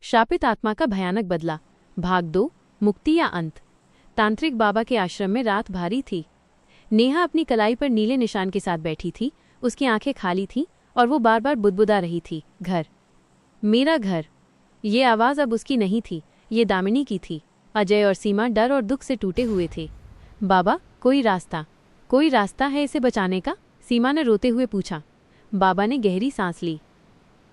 श्रापित आत्मा का भयानक बदला। भाग 2, मुक्ति या अंत। तांत्रिक बाबा के आश्रम में रात भारी थी। नेहा अपनी कलाई पर नीले निशान के साथ बैठी थी। उसकी आंखें खाली थीं और वो बार बार बुदबुदा रही थी, घर, मेरा घर। ये आवाज़ अब उसकी नहीं थी, ये दामिनी की थी। अजय और सीमा डर और दुख से टूटे हुए थे। बाबा, कोई रास्ता है इसे बचाने का? सीमा ने रोते हुए पूछा। बाबा ने गहरी सांस ली।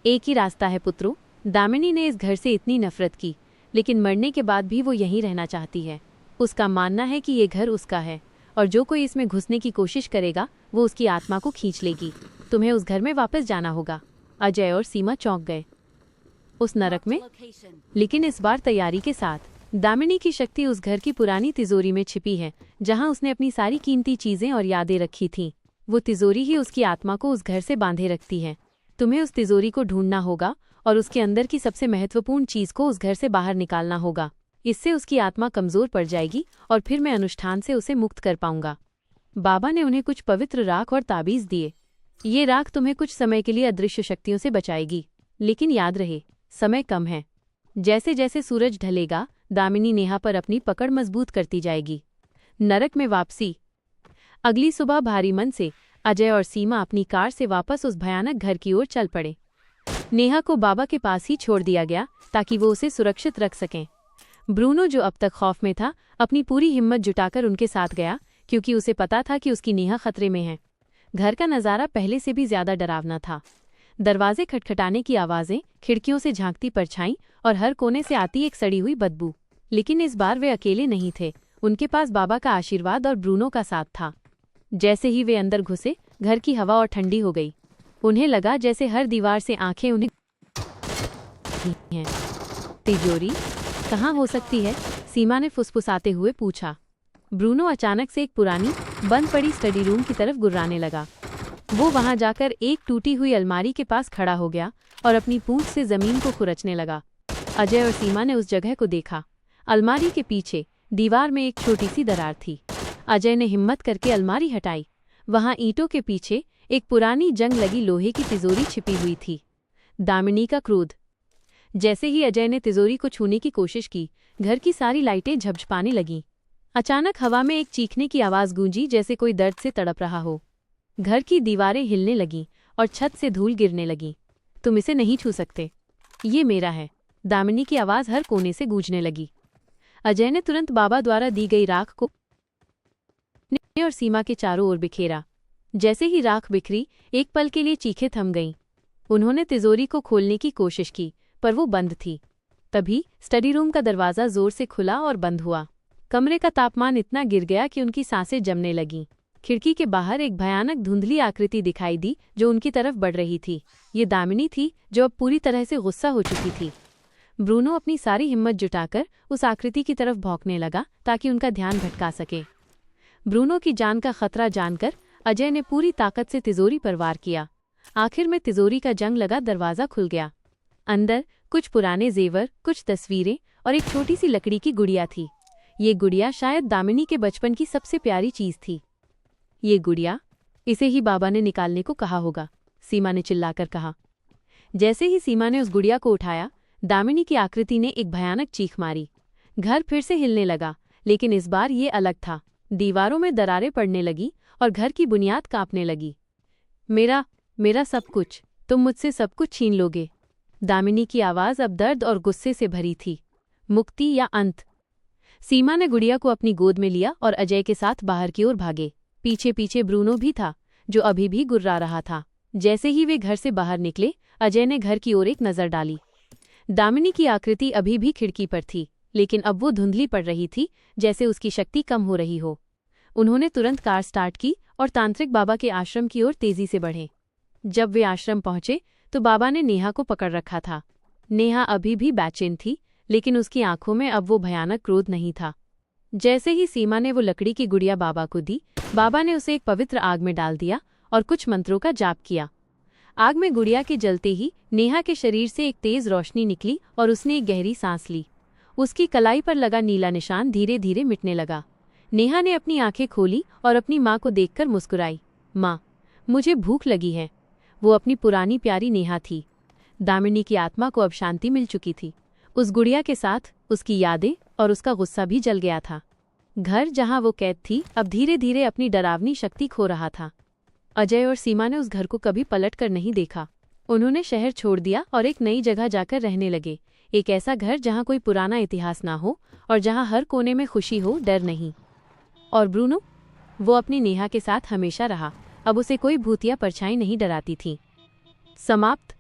एक ही रास्ता है पुत्रो। दामिनी ने इस घर से इतनी नफरत की, लेकिन मरने के बाद भी वो यहीं रहना चाहती है। उसका मानना है कि ये घर उसका है और जो कोई इसमें घुसने की कोशिश करेगा वो उसकी आत्मा को खींच लेगी। तुम्हें उस घर में वापस जाना होगा। अजय और सीमा चौंक गए। उस नरक में, लेकिन इस बार तैयारी के साथ। दामिनी की शक्ति उस घर की पुरानी तिजोरी में छिपी है, जहां उसने अपनी सारी कीमती चीजें और यादें रखी थीं। वो तिजोरी ही उसकी आत्मा को उस घर से बांधे रखती है। तुम्हें उस तिजोरी को ढूंढना होगा और उसके अंदर की सबसे महत्वपूर्ण चीज को उस घर से बाहर निकालना होगा। इससे उसकी आत्मा कमजोर पड़ जाएगी और फिर मैं अनुष्ठान से उसे मुक्त कर पाऊंगा। बाबा ने उन्हें कुछ पवित्र राख और ताबीज दिए। ये राख तुम्हें कुछ समय के लिए अदृश्य शक्तियों से बचाएगी, लेकिन याद रहे, समय कम है। जैसे जैसे सूरज ढलेगा, दामिनी नेहा पर अपनी पकड़ मजबूत करती जाएगी। नरक में वापसी। अगली सुबह भारी मन से अजय और सीमा अपनी कार से वापस उस भयानक घर की ओर चल पड़े। नेहा को बाबा के पास ही छोड़ दिया गया ताकि वो उसे सुरक्षित रख सकें। ब्रूनो, जो अब तक खौफ में था, अपनी पूरी हिम्मत जुटाकर उनके साथ गया, क्योंकि उसे पता था कि उसकी नेहा खतरे में है। घर का नज़ारा पहले से भी ज्यादा डरावना था। दरवाजे खटखटाने की आवाज़ें, खिड़कियों से झांकती परछाई और हर कोने से आती एक सड़ी हुई बदबू। लेकिन इस बार वे अकेले नहीं थे। उनके पास बाबा का आशीर्वाद और ब्रूनो का साथ था। जैसे ही वे अंदर घुसे, घर की हवा और ठंडी हो गई। उन्हें लगा जैसे हर दीवार से आंखें उन्हें हैं। तिजोरी कहाँ हो सकती है? सीमा ने फुसफुसाते हुए पूछा। ब्रूनो अचानक से एक पुरानी बंद पड़ी स्टडी रूम की तरफ गुर्राने लगा। वो वहां जाकर एक टूटी हुई अलमारी के पास खड़ा हो गया और अपनी पूंछ से जमीन को खुरचने लगा। अजय और सीमा ने उस जगह को देखा। अलमारी के पीछे दीवार में एक छोटी सी दरार थी। अजय ने हिम्मत करके अलमारी हटाई। वहां ईंटों के पीछे एक पुरानी जंग लगी लोहे की तिजोरी छिपी हुई थी। दामिनी का क्रोध। जैसे ही अजय ने तिजोरी को छूने की कोशिश की, घर की सारी लाइटें झपझपाने लगीं। अचानक हवा में एक चीखने की आवाज गूंजी, जैसे कोई दर्द से तड़प रहा हो। घर की दीवारें हिलने लगीं और छत से धूल गिरने लगी। तुम इसे नहीं छू सकते, ये मेरा है। दामिनी की आवाज हर कोने से गूंजने लगी। अजय ने तुरंत बाबा द्वारा दी गई राख को और सीमा के चारों ओर बिखेरा। जैसे ही राख बिखरी, एक पल के लिए चीखें थम गईं। उन्होंने तिजोरी को खोलने की कोशिश की, पर वो बंद थी। तभी स्टडी रूम का दरवाज़ा जोर से खुला और बंद हुआ। कमरे का तापमान इतना गिर गया कि उनकी सांसें जमने लगीं। खिड़की के बाहर एक भयानक धुंधली आकृति दिखाई दी, जो उनकी तरफ बढ़ रही थी। ये दामिनी थी, जो अब पूरी तरह से गुस्सा हो चुकी थी। ब्रूनो अपनी सारी हिम्मत जुटाकर उस आकृति की तरफ भौंकने लगा, ताकि उनका ध्यान भटका सके। ब्रूनो की जान का खतरा जानकर अजय ने पूरी ताकत से तिजोरी पर वार किया। आखिर में तिजोरी का जंग लगा दरवाज़ा खुल गया। अंदर कुछ पुराने जेवर, कुछ तस्वीरें और एक छोटी सी लकड़ी की गुड़िया थी। ये गुड़िया शायद दामिनी के बचपन की सबसे प्यारी चीज थी। ये गुड़िया, इसे ही बाबा ने निकालने को कहा होगा, सीमा ने चिल्लाकर कहा। जैसे ही सीमा ने उस गुड़िया को उठाया, दामिनी की आकृति ने एक भयानक चीख मारी। घर फिर से हिलने लगा, लेकिन इस बार ये अलग था। दीवारों में दरारें पड़ने लगी और घर की बुनियाद कांपने लगी। मेरा सब कुछ, तुम मुझसे सब कुछ छीन लोगे। दामिनी की आवाज अब दर्द और गुस्से से भरी थी। मुक्ति या अंत। सीमा ने गुड़िया को अपनी गोद में लिया और अजय के साथ बाहर की ओर भागे। पीछे पीछे ब्रूनो भी था, जो अभी भी गुर्रा रहा था। जैसे ही वे घर से बाहर निकले, अजय ने घर की ओर एक नजर डाली। दामिनी की आकृति अभी भी खिड़की पर थी, लेकिन अब वो धुंधली पड़ रही थी, जैसे उसकी शक्ति कम हो रही हो। उन्होंने तुरंत कार स्टार्ट की और तांत्रिक बाबा के आश्रम की ओर तेजी से बढ़े। जब वे आश्रम पहुंचे तो बाबा ने नेहा को पकड़ रखा था। नेहा अभी भी बेचैन थी, लेकिन उसकी आंखों में अब वो भयानक क्रोध नहीं था। जैसे ही सीमा ने वो लकड़ी की गुड़िया बाबा को दी, बाबा ने उसे एक पवित्र आग में डाल दिया और कुछ मंत्रों का जाप किया। आग में गुड़िया के जलते ही नेहा के शरीर से एक तेज रोशनी निकली और उसने एक गहरी सांस ली। उसकी कलाई पर लगा नीला निशान धीरे धीरे मिटने लगा। नेहा ने अपनी आंखें खोली और अपनी माँ को देखकर मुस्कुराई। माँ, मुझे भूख लगी है। वो अपनी पुरानी प्यारी नेहा थी। दामिनी की आत्मा को अब शांति मिल चुकी थी। उस गुड़िया के साथ उसकी यादें और उसका गुस्सा भी जल गया था। घर जहां वो कैद थी अब धीरे धीरे अपनी डरावनी शक्ति खो रहा था। अजय और सीमा ने उस घर को कभी पलट कर नहीं देखा। उन्होंने शहर छोड़ दिया और एक नई जगह जाकर रहने लगे, एक ऐसा घर जहां कोई पुराना इतिहास ना हो और जहां हर कोने में खुशी हो, डर नहीं। और ब्रूनो, वो अपनी नेहा के साथ हमेशा रहा। अब उसे कोई भूतिया परछाई नहीं डराती थी। समाप्त।